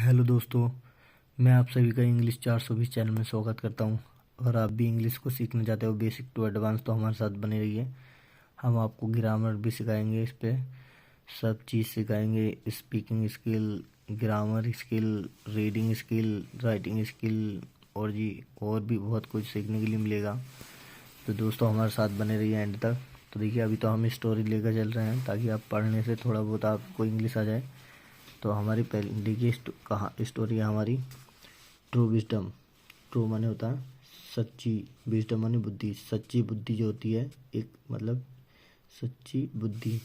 Hello दोस्तों, मैं आप सभी का इंग्लिश 420 चैनल में स्वागत करता हूं। अगर आप भी इंग्लिश को सीखना चाहते हो बेसिक टू एडवांस तो हमारे साथ बने रहिए। हम आपको ग्रामर भी सिखाएंगे, इस पे सब चीज़ सिखाएंगे। Speaking skill, grammar skill, reading skill, writing skill और भी बहुत कुछ सीखने के लिए मिलेगा। तो दोस्तों हमारे साथ बने रहिए एंड तक। तो देखिए, अभी तो हम स्टोरी लेकर चल रहे हैं ताकि आप पढ़ने से थोड़ा बहुत आपको इंग्लिश आ जाए। तो हमारी पहली देखिए कहाँ स्टोरी है हमारी। True wisdom. ट्रू माने होता है सच्ची, विजडम माने बुद्धि। सच्ची बुद्धि जो होती है, एक मतलब सच्ची बुद्धि।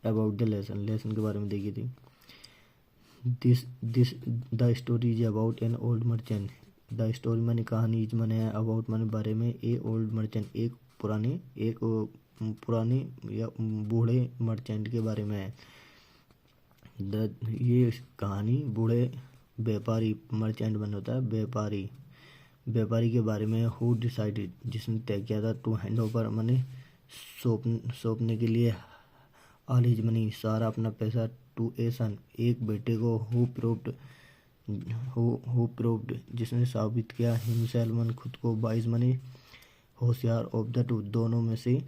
अबाउट द लेसन, लेसन के बारे में देखी थी। This this the story is about an old merchant. The story माने कहानी, इज माने है, अबाउट माने बारे में, ए ओल्ड मर्चेंट एक पुराने या बूढ़े मर्चेंट के बारे में है। ये कहानी बूढ़े व्यापारी, मर्चेंट बन होता है व्यापारी के बारे में। हु डिसाइडेड, जिसने तय किया था, टू हैंड ओवर माने सौंपने के लिए, ऑल हिज मनी सारा अपना पैसा, टू ए सन एक बेटे को, हु प्रूव्ड जिसने साबित किया, हिमसेल्फ मन खुद को, वाइज मनी होशियार, ऑफ द टू दोनों में से,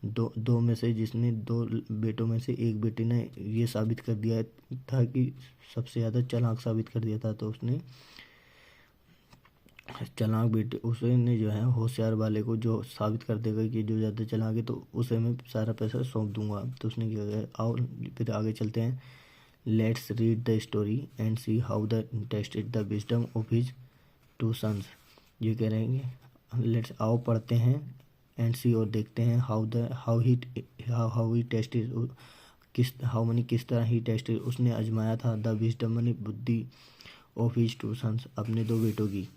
दो में से, जिसने दो बेटों में से एक बेटे ने ये साबित कर दिया था कि सबसे ज़्यादा चालाक साबित कर दिया था। तो उसने चालाक बेटे उसने जो है होशियार वाले को जो साबित कर देगा कि जो ज़्यादा चालाक है तो उसे मैं सारा पैसा सौंप दूंगा। तो उसने क्या किया, आओ फिर आगे चलते हैं। Let's read the story and see how the tested the wisdom of his two sons. ये कह रहे हैं लेट्स आओ पढ़ते हैं, एंड सी और देखते हैं, हाउ ही टेस्टेड किस तरह ही टेस्टेड उसने आजमाया था, द विजडम मानी बुद्धि, ऑफ हिज टू सन्स अपने दो बेटों की।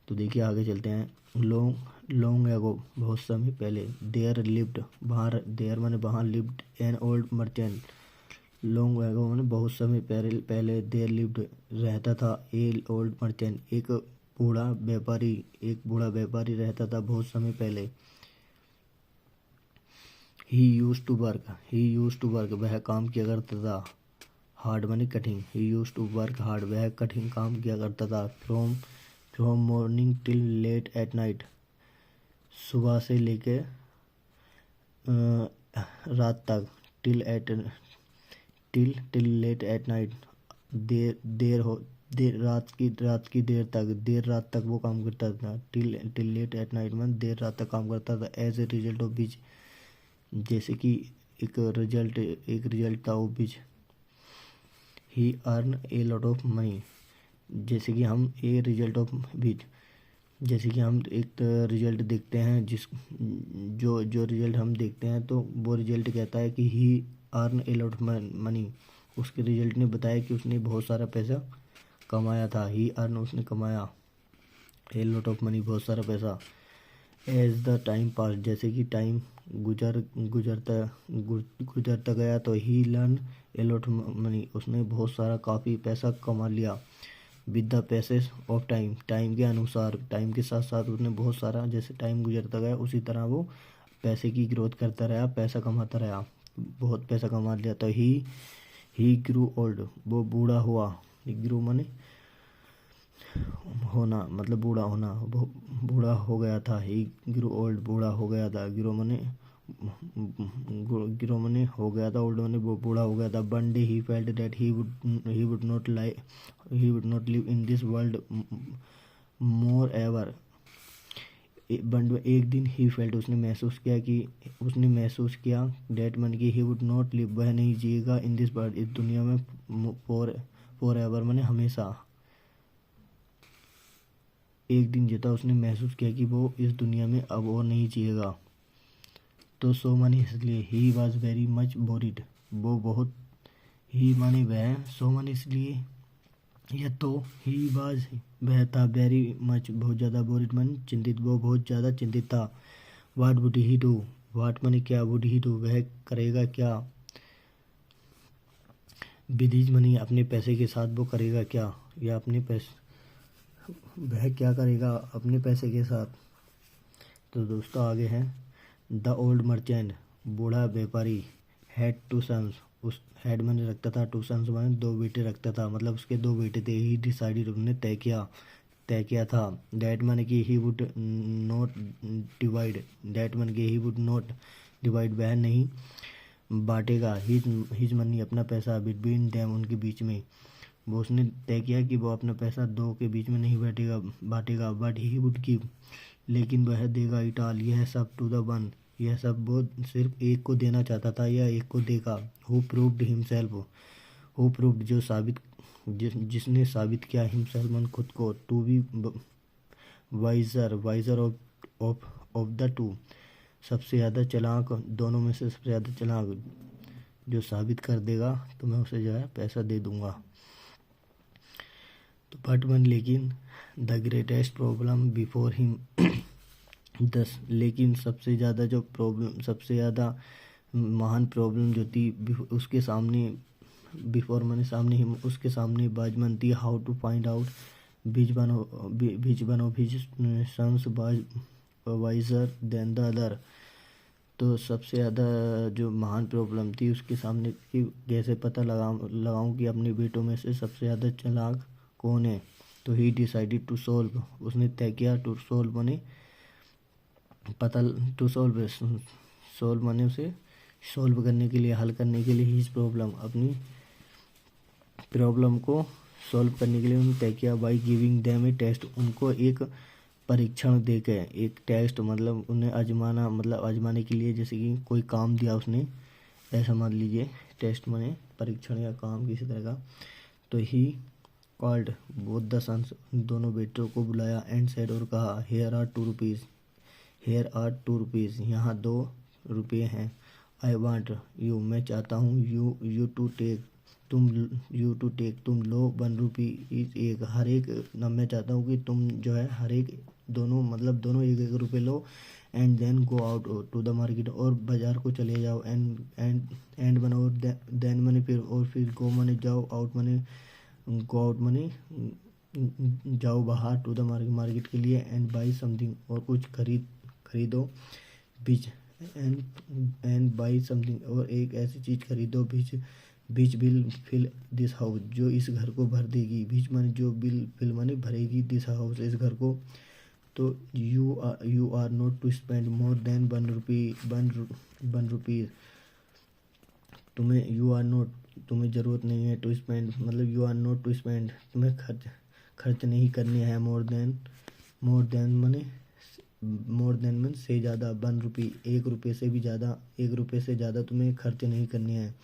तो देखिए आगे चलते हैं। लॉन्ग एगो बहुत समय पहले, देयर लिव्ड देयर माने वहाँ, lived an old merchant. Long ago माने बहुत समय पहले देयर लिव्ड रहता था, ए ओल्ड मर्चेंट एक बूढ़ा व्यापारी रहता था बहुत समय पहले। ही यूज्ड टू वर्क वह काम किया करता था, हार्ड माने कठिन। He used to work hard वह कठिन काम किया करता था, from morning till late at night सुबह से लेके रात तक, टिल लेट एट नाइट देर रात की देर रात तक वो काम करता था। टिल लेट एट नाइट में देर रात तक काम करता था। As a result of which, जैसे कि एक रिजल्ट था वो which, he earn a lot of money. जैसे कि हम ए रिजल्ट ऑफ विच, जैसे कि हम एक रिजल्ट देखते हैं, जो रिजल्ट हम देखते हैं तो वो रिजल्ट कहता है कि he earn a lot of money. उसके रिजल्ट ने बताया कि उसने बहुत सारा पैसा कमाया था। ही अर्न उसने कमाया, ए लॉट ऑफ मनी बहुत सारा पैसा। एज द टाइम पास, जैसे कि टाइम गुजरता गया तो he learn a lot of money उसने बहुत सारा काफ़ी पैसा कमा लिया। With the passage of time के अनुसार, टाइम के साथ साथ उसने बहुत सारा, जैसे टाइम गुजरता गया उसी तरह वो पैसे की ग्रोथ करता रहा, पैसा कमाता रहा, बहुत पैसा कमा लिया। तो ही ग्रू ओल्ड वो बूढ़ा हुआ। ग्रू माने होना, मतलब बूढ़ा होना, वो बूढ़ा हो गया था। ही ग्रू ओल्ड बूढ़ा हो गया था। ग्रो मने हो गया था, ओल्ड मने वो बूढ़ा हो गया था। One day he felt that he would not live in this world more ever. एक दिन ही फेल्ट उसने महसूस किया दैट मन की, ही वुड नॉट लिव वह नहीं जिएगा, इन दिस वर्ल्ड इस दुनिया में, फॉर एवर मने हमेशा। एक दिन जीता उसने महसूस किया कि वो इस दुनिया में अब और नहीं जिएगा। तो सो माने इसलिए, ही वॉज वेरी मच बोरिड वो बहुत, ही माने वह, सो माने इसलिए, या तो ही वॉज वह था, वेरी मच बहुत ज़्यादा, बोरिड माने चिंतित, वो बहुत ज़्यादा चिंतित था। वाट वुड ही डू, वाट माने क्या, वुड ही डू वह करेगा क्या, विद हिज मनी अपने पैसे के साथ वो करेगा क्या, या अपने पैसे वह क्या करेगा अपने पैसे के साथ। तो दोस्तों आगे हैं। द ओल्ड मर्चेंट बूढ़ा व्यापारी हैड टू सन्स उस हेड मैंने रखता था, टू सन्स मैंने दो बेटे रखता था, मतलब उसके दो बेटे थे। ही डिसाइडेड उन्होंने तय किया था। दैट मैंने कि he would not divide, that मैंने कि ही वुड नॉट डिवाइड, वह नहीं बांटेगा हिज मनी अपना पैसा बिटवीन देम उनके बीच में। वो उसने तय किया कि वो अपना पैसा दो के बीच में नहीं बांटेगा बट ही वुड गिव, लेकिन वह देगा इट ऑल, यह सब टू द वन, यह सब वो सिर्फ एक को देना चाहता था या एक को देगा। Who proved himself, who proved जो साबित, जिसने साबित किया हिमसेल्फ मन खुद को, to be wiser of the two, सबसे ज़्यादा चालाक दोनों में से सबसे ज़्यादा चालाक, जो साबित कर देगा तो मैं उसे जो है पैसा दे दूंगा। तो बट वन, लेकिन the greatest problem before him 10, लेकिन सबसे ज़्यादा जो प्रॉब्लम, सबसे ज़्यादा महान प्रॉब्लम जो थी उसके सामने, बिफोर मैंने सामने हिम, उसके सामने बाजमन थी। How to find out which one of his sons wiser than the other. तो सबसे ज़्यादा जो महान प्रॉब्लम थी उसके सामने कि कैसे पता लगाऊं कि अपने बेटों में से सबसे ज़्यादा चालाक कौन है। तो ही डिसाइडेड टू सोल्व, उसने तय किया टू सोल्व मने पता, टू सोल्व मने उसे सोल्व करने के लिए, हल करने के लिए, हिज प्रॉब्लम अपनी प्रॉब्लम को सॉल्व करने के लिए उन्होंने तय किया। By giving them a test, उनको एक परीक्षण देकर, एक टेस्ट मतलब उन्हें आजमाना, मतलब आजमाने के लिए, जैसे कि कोई काम दिया उसने, ऐसा मान लीजिए टेस्ट माने परीक्षण या काम किसी तरह का। तो he called both the sons, दोनों बेटों को बुलाया, एंड सेड और कहा, here are 2 rupees, here are 2 rupees, यहाँ 2 रुपये हैं। आई वांट यू, मैं चाहता हूँ, यू टू टेक, तुम लो 1 रुपी एक, हर एक ना, मैं चाहता हूँ कि तुम जो है हर एक, दोनों मतलब दोनों 1-1 रुपये लो। And then go out to the market, और बाज़ार को चले जाओ। एंड बनो, और देन मनी फिर, और फिर गो मनी जाओ, out money go out money जाओ बाहर, टू द मार्केट के लिए। एंड बाई समथिंग, और कुछ खरीदो, बीच एंड बाई समथिंग, और एक ऐसी चीज़ खरीदो, बीच बिल फिल दिस हाउस, जो इस घर को भर देगी। बीच माने जो बिल माने भरेगी, दिस हाउस इस घर को। तो you are not to spend more than 1 rupees, तुम्हें यू आर नॉट, तुम्हें ज़रूरत नहीं है, टू स्पेंड मतलब you are not to spend, तुम्हें खर्च नहीं करने हैं, मोर देन मन से ज़्यादा, 1 रुपी 1 रुपये से भी ज़्यादा, 1 रुपये से ज़्यादा तुम्हें खर्च नहीं करने हैं,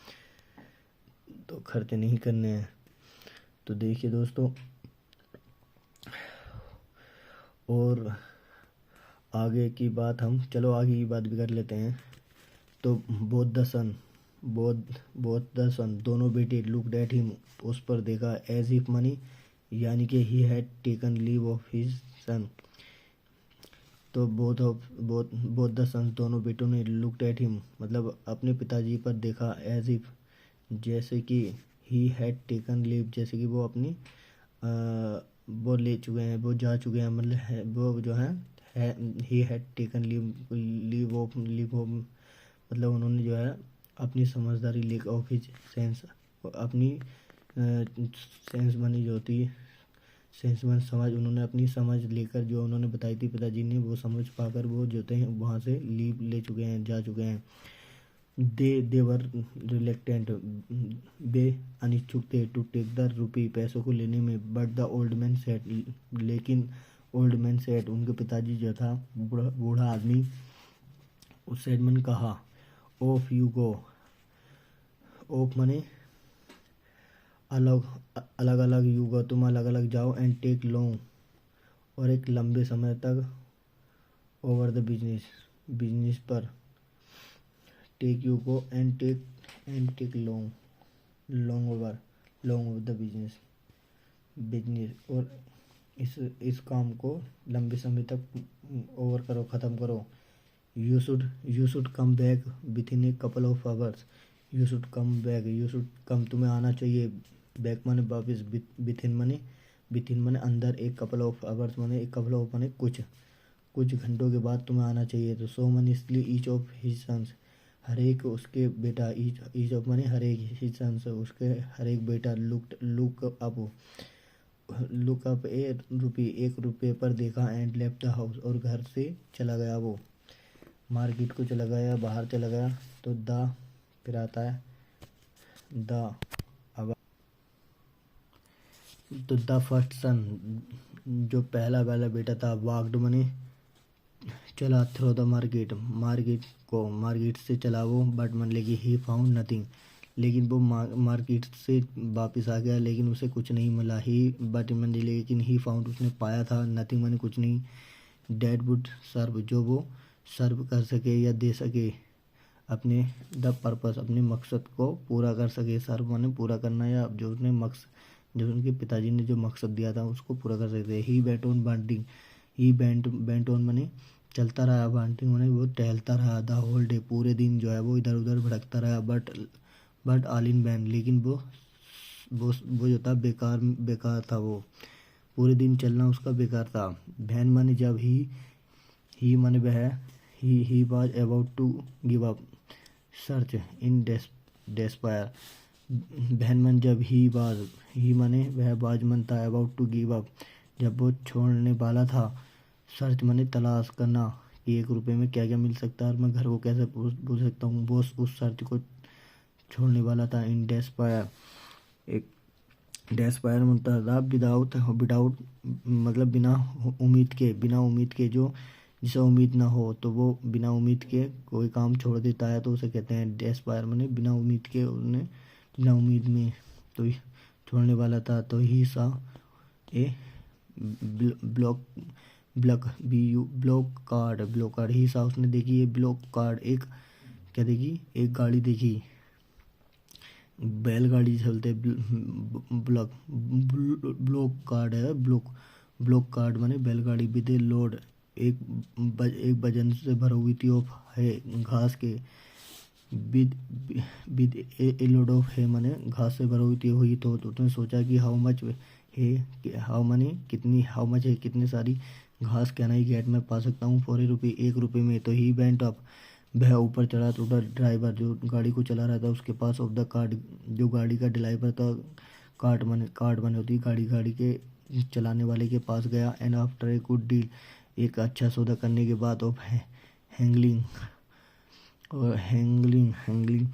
तो खर्च नहीं करने हैं। तो देखिए दोस्तों, और आगे की बात आगे की बात भी कर लेते हैं। तो बोथ द सन, दोनों बेटे, लुक्ड एट हिम, उस पर देखा, एज इफ मनी, यानी कि he had taken leave of his son. तो बोथ द सन, दोनों बेटों ने, लुक्ड एट हिम मतलब अपने पिताजी पर देखा, एज इफ जैसे कि, ही हैड टेकन लीव जैसे कि वो अपनी वो ले चुके हैं, वो जा चुके हैं, मतलब है वो जो है he had taken leave of मतलब उन्होंने जो है अपनी समझदारी लेकर, ऑफ हिज सेंस, अपनी सेंस बनी जो होती है, सेंस बन समझ, उन्होंने अपनी समझ लेकर, जो उन्होंने बताई थी पिताजी ने, वो समझ पाकर वो जो थे वहाँ से लीव ले चुके हैं, जा चुके हैं। दे वर रिलेक्टेंट, वे अनिच्छुक थे, टू टेक द रुपी, पैसों को लेने में। But the old man set, लेकिन ओल्ड मैन सेट, उनके पिताजी जो था बूढ़ा आदमी, उस सेट मैंने कहा, ऑफ यू गो, ऑफ मने अलग अलग, यू गो तुम अलग अलग जाओ, एंड टेक लॉन्ग, और एक लंबे समय तक, ओवर द बिजनेस पर, take you go and take long over the business, और इस काम को लंबे समय तक ओवर करो, ख़त्म करो। You should come back within a couple of hours, you should come, तुम्हें आना चाहिए, बैक माने वापस, विथिन माने अंदर, एक कपल ऑफ आवर्स माने एक कपल ऑफ माने कुछ घंटों के बाद तुम्हें आना चाहिए। तो सो मनी इसलिए ईच ऑफ हिज सन्स, हर एक उसके बेटा, ईच ऑफ माने हर एक, हिज सन्स उसके हर एक बेटा, लुक अप ए रुपी, 1 रुपये पर देखा, एंड लेफ्ट द हाउस, और घर से चला गया। वो मार्केट को चला गया, बाहर चला गया। तो द फिर आता है द, अब तो द फर्स्ट सन, जो पहला वाला बेटा था, वाक्ड मनी चला, थ्रो द मार्केट, मार्केट से चला वो, बट मन लेकिन ही फाउंड नथिंग, लेकिन वो मार्केट से वापस आ गया, लेकिन उसे कुछ नहीं मिला। ही बट मन लेकिन ही फाउंड उसने पाया था, नथिंग मैंने कुछ नहीं, डेट वुड सर्व, जो वो सर्व कर सके या दे सके, अपने द पर्पस, अपने मकसद को पूरा कर सके। सर्व माने पूरा करना, या जो उसने मकसद, जो उनके पिताजी ने जो मकसद दिया था उसको पूरा कर सकते। He bent on banting, he bent on माने चलता रहा, बांटिंग माने वो टहलता रहा, द होल डे पूरे दिन जो है वो इधर उधर भटकता रहा, बट ऑल इन वैन, लेकिन वो जो था बेकार था, वो पूरे दिन चलना उसका बेकार था। वैन माने जब ही माने वह, he was about to give up search in despair, when जब ही माने वह बाजमन था, अबाउट टू गिव अप जब वो छोड़ने वाला था, सर्च माने तलाश करना कि 1 रुपये में क्या क्या मिल सकता है और मैं घर को कैसे पूछ सकता हूँ, वो उस सर्च को छोड़ने वाला था। इन डेस्पायर, एक डेस्पायर मतलब विदाउट मतलब बिना उम्मीद के, जो जिसे उम्मीद ना हो, तो वो बिना उम्मीद के कोई काम छोड़ देता है, तो उसे कहते हैं डेस्पायर, माने बिना उम्मीद के, उसने बिना उम्मीद में तो छोड़ने वाला था। तो ही सा ए ब्लॉक ब्लॉक कार्ड ही सा, उसने देखी ये ब्लॉक कार्ड, एक क्या देखी, एक गाड़ी देखी, बैलगाड़ी चलते, ब्लॉक कार्ड है, ब्लॉक कार्ड माने बैलगाड़ी, विद ए लोड, एक वजन से भरी हुई थी, ऑफ है घास के, विद ए लोड ऑफ है माने घास से भरी हुई थी हुई। तो उसने सोचा कि हाउ मच है, कितनी सारी घास कैन आई गेट, मैं पा सकता हूँ, फॉर ए रुपी, 1 रुपये में। तो ही वेंट अप, वह ऊपर चढ़ा, तो ड्राइवर जो गाड़ी को चला रहा था उसके पास, ऑफ द कार्ड, जो गाड़ी का ड्राइवर था, कार्ड बने होती गाड़ी के चलाने वाले के पास गया। And after a good deal, एक अच्छा सौदा करने के बाद, ऑफ हैंगलिंग, और हैंगलिंग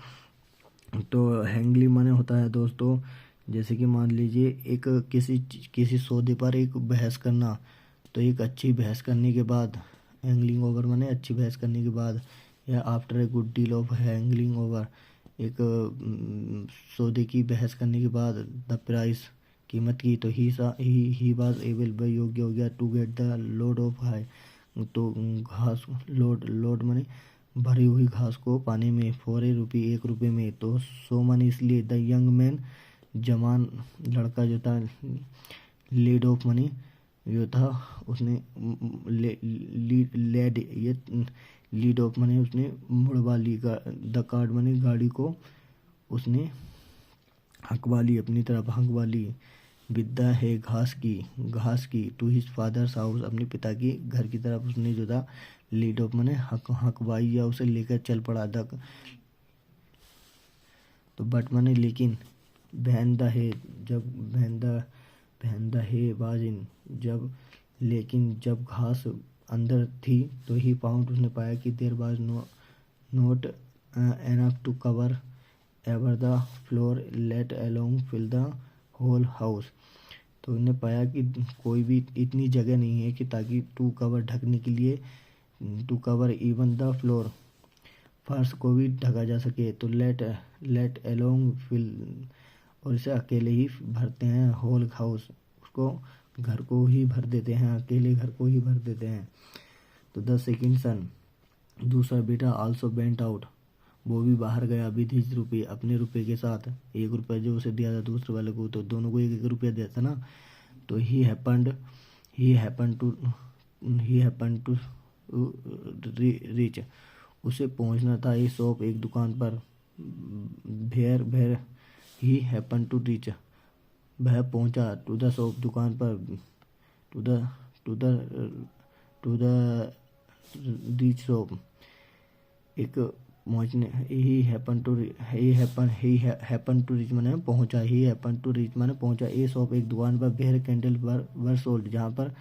तो हैंगलिंग माने होता है दोस्तों, जैसे कि मान लीजिए एक किसी सौदे पर एक बहस करना, तो एक अच्छी बहस करने के बाद, हैंगलिंग ओवर माने अच्छी बहस करने के बाद, या after a good deal of haggling over, एक सौदे की बहस करने के बाद, द प्राइस कीमत की, तो ही वाज एबल, वह योग्य हो गया, to get the load of hay, तो घास लोड माने भरी हुई घास को पाने में, फॉर ए रुपी, 1 रुपये में। तो सो माने इसलिए, द यंग मैन जवान लड़का जो था, लीड ऑफ मनी जो था, उसने लीड ऑफ मनी उसने मुड़वा ली, द कार्ड मनी गाड़ी को उसने हकवा ली, अपनी तरफ हकवा ली, विद्या है घास की, टू हिज फादर्स हाउस, अपने पिता की घर की तरफ उसने जो था लीड ऑफ मने हकवाई, या उसे लेकर चल पड़ा था। तो बट मने लेकिन, बहन द है, जब बहन द है वाज इन, जब घास अंदर थी, तो ही फाउंड, उसने पाया कि there was not enough to cover ever the floor, let along fill the whole house. तो उन्होंने पाया कि कोई भी इतनी जगह नहीं है कि ताकि टू कवर ढकने के लिए, to cover even the floor, फर्श को भी ढका जा सके। तो लेट अलोंग फिल, और इसे अकेले ही भरते हैं, होल हाउस, उसको घर को ही भर देते हैं, अकेले घर को ही भर देते हैं। तो द सेकंड सन, दूसरा बेटा, आल्सो वेंट आउट, वो भी बाहर गया, विद हिज रुपये, अपने रुपये के साथ, 1 रुपया जो उसे दिया था दूसरे वाले को, तो दोनों को 1 रुपया दिया था ना। तो ही हैपन टू रीच, उसे पहुंचना था, ये शॉप, एक दुकान पर, भेर ही हैपन टू रीच, वह पहुंचा, टू द शॉप, दुकान पर, टू द रीच शॉप, एक पहुँचने ही हैपन टू रीच माने पहुँचा, ही हैपन टू रीच माने पहुँचा ए शॉप एक दुकान पर वेयर कैंडल वर सोल्ड, जहाँ पर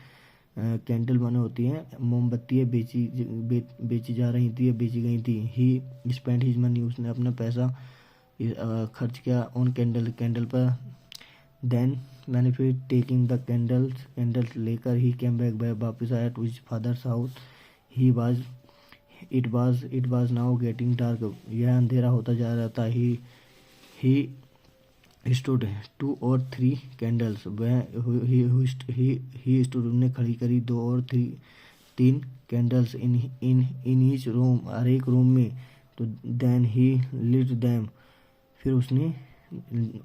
कैंडल माने होती हैं मोमबत्तियाँ बेची जा रही थी या बेची गई थी। ही स्पेंड हिज मनी, उसने अपना पैसा खर्च किया ऑन कैंडल पर। देन मैंने फिर टेकिंग द कैंडल्स लेकर ही कैम बैक वापस आया to his father's house. He was it was now getting dark, यह अंधेरा होता जा रहा था। ही स्टूड 2 or 3 कैंडल्स, वह ही स्टूड, उन्हें खड़ी करी 2 और 3 कैंडल्स इन ईच रूम, हर एक रूम में। तो देन ही लिट दैम, फिर उसने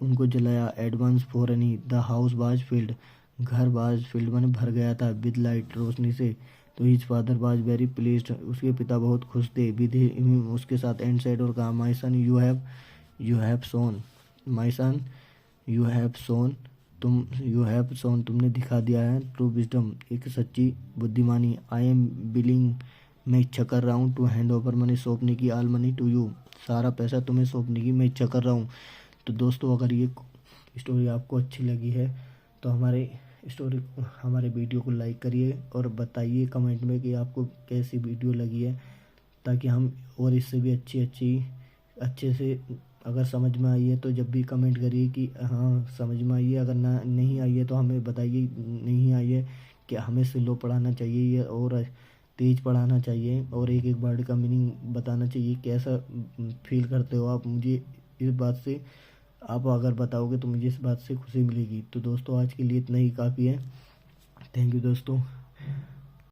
उनको जलाया। Advance for any, the house was field, घर वाज फिल्ड माने भर गया था, विद लाइट, रोशनी से। तो his father was very pleased, उसके पिता बहुत खुश थे, विद हिम, उसके साथ, एंड सेड, और कहा, my son you have shown, my son you have shown, तुमने दिखा दिया है, ट्रू विजडम, एक सच्ची बुद्धिमानी। आई एम बिलिंग, मैं इच्छा कर रहा हूँ, टू हैंड ओवर मनी, सौंपने की, ऑल मनी टू यू, सारा पैसा तुम्हें सौंपने की मैं इच्छा कर रहा हूँ। तो दोस्तों, अगर ये स्टोरी आपको अच्छी लगी है तो हमारे वीडियो को लाइक करिए और बताइए कमेंट में कि आपको कैसी वीडियो लगी है, ताकि हम और इससे भी अच्छे से, अगर समझ में आई है तो जब भी कमेंट करिए कि हाँ समझ में आई है, अगर नहीं आई है तो हमें बताइए नहीं आई है, कि हमें स्लो पढ़ाना चाहिए या और तेज़ पढ़ाना चाहिए, और एक एक वर्ड का मीनिंग बताना चाहिए। कैसा फील करते हो आप, मुझे इस बात से, आप अगर बताओगे तो मुझे इस बात से खुशी मिलेगी। तो दोस्तों, आज के लिए इतना ही काफ़ी है। थैंक यू दोस्तों।